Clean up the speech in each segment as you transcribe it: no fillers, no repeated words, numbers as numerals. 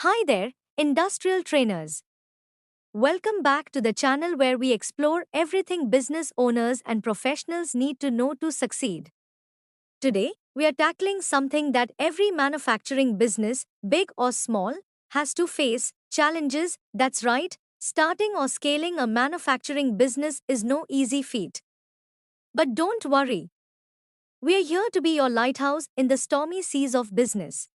Hi there, industrial trainers. Welcome back to the channel where we explore everything business owners and professionals need to know to succeed. Today, we are tackling something that every manufacturing business, big or small, has to face challenges. That's right, starting or scaling a manufacturing business is no easy feat. But don't worry, we are here to be your lighthouse in the stormy seas of business.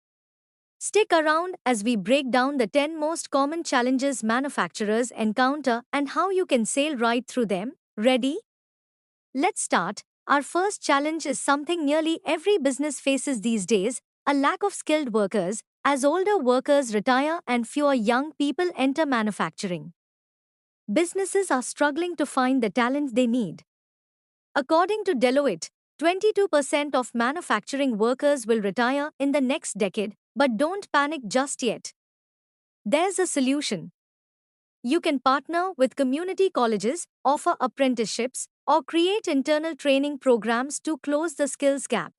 Stick around as we break down the 10 most common challenges manufacturers encounter and how you can sail right through them. Ready? Let's start. Our first challenge is something nearly every business faces these days: a lack of skilled workers, as older workers retire and fewer young people enter manufacturing. Businesses are struggling to find the talent they need. According to Deloitte, 22% of manufacturing workers will retire in the next decade, but don't panic just yet. There's a solution. You can partner with community colleges, offer apprenticeships, or create internal training programs to close the skills gap.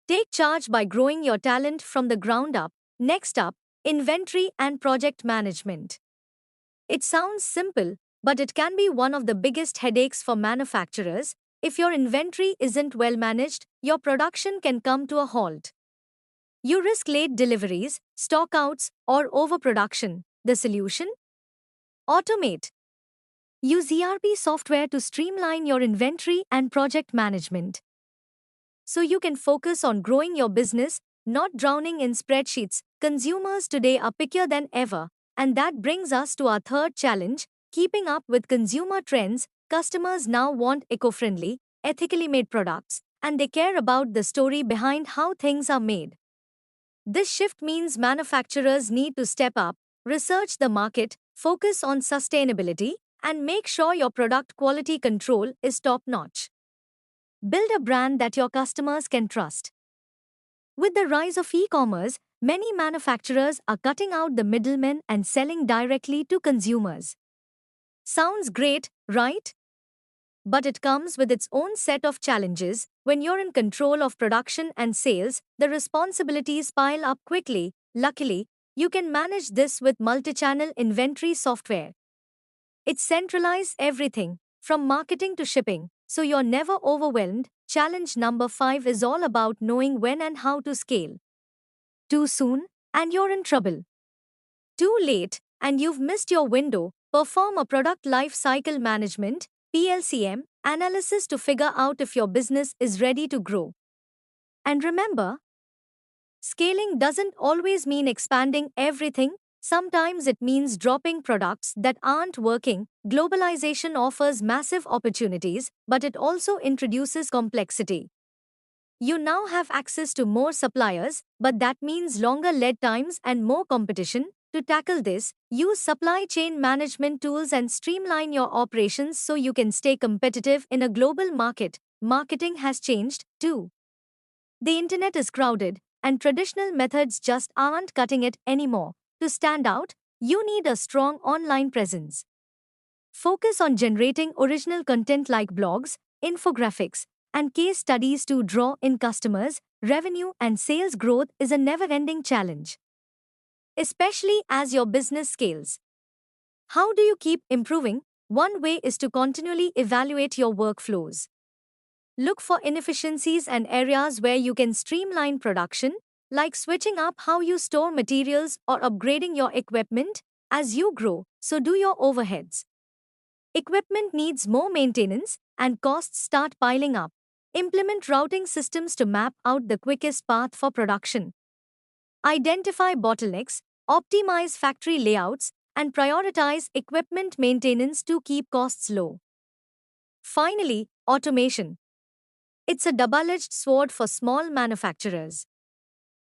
Take charge by growing your talent from the ground up. Next up, inventory and project management. It sounds simple, but it can be one of the biggest headaches for manufacturers. If your inventory isn't well managed, your production can come to a halt. You risk late deliveries, stockouts, or overproduction. The solution? Automate. Use ERP software to streamline your inventory and project management, so you can focus on growing your business, not drowning in spreadsheets. Consumers today are pickier than ever, and that brings us to our third challenge: keeping up with consumer trends. Customers now want eco friendly, ethically made products, and they care about the story behind how things are made. This shift means manufacturers need to step up, research the market, focus on sustainability, and make sure your product quality control is top notch. Build a brand that your customers can trust. With the rise of e commerce, many manufacturers are cutting out the middlemen and selling directly to consumers. Sounds great, right? But it comes with its own set of challenges. When you're in control of production and sales, the responsibilities pile up quickly. Luckily, you can manage this with multi-channel inventory software. It centralizes everything, from marketing to shipping, so you're never overwhelmed. Challenge number 5 is all about knowing when and how to scale. Too soon, and you're in trouble. Too late, and you've missed your window. Perform a product life cycle management (PLCM) analysis to figure out if your business is ready to grow. And remember, scaling doesn't always mean expanding everything. Sometimes it means dropping products that aren't working. Globalization offers massive opportunities, but it also introduces complexity. You now have access to more suppliers, but that means longer lead times and more competition. To tackle this, use supply chain management tools and streamline your operations so you can stay competitive in a global market. Marketing has changed, too. The internet is crowded, and traditional methods just aren't cutting it anymore. To stand out, you need a strong online presence. Focus on generating original content like blogs, infographics, and case studies to draw in customers. Revenue and sales growth is a never ending challenge, especially as your business scales. How do you keep improving? One way is to continually evaluate your workflows. Look for inefficiencies and areas where you can streamline production, like switching up how you store materials or upgrading your equipment. As you grow, so do your overheads. Equipment needs more maintenance, and costs start piling up. Implement routing systems to map out the quickest path for production. Identify bottlenecks, optimize factory layouts, and prioritize equipment maintenance to keep costs low. Finally, automation. It's a double-edged sword for small manufacturers.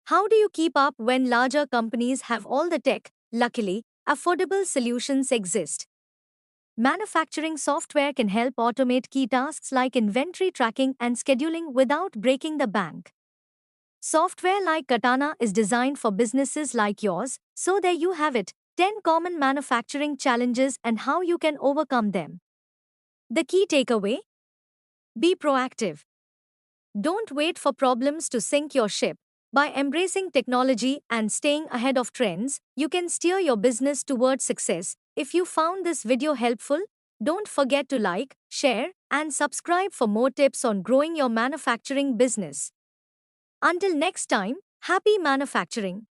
How do you keep up when larger companies have all the tech? Luckily, affordable solutions exist. Manufacturing software can help automate key tasks like inventory tracking and scheduling without breaking the bank. Software like Katana is designed for businesses like yours, so there you have it: 10 common manufacturing challenges and how you can overcome them. The key takeaway: be proactive. Don't wait for problems to sink your ship. By embracing technology and staying ahead of trends, you can steer your business towards success. If you found this video helpful, don't forget to like, share, and subscribe for more tips on growing your manufacturing business. Until next time, happy manufacturing!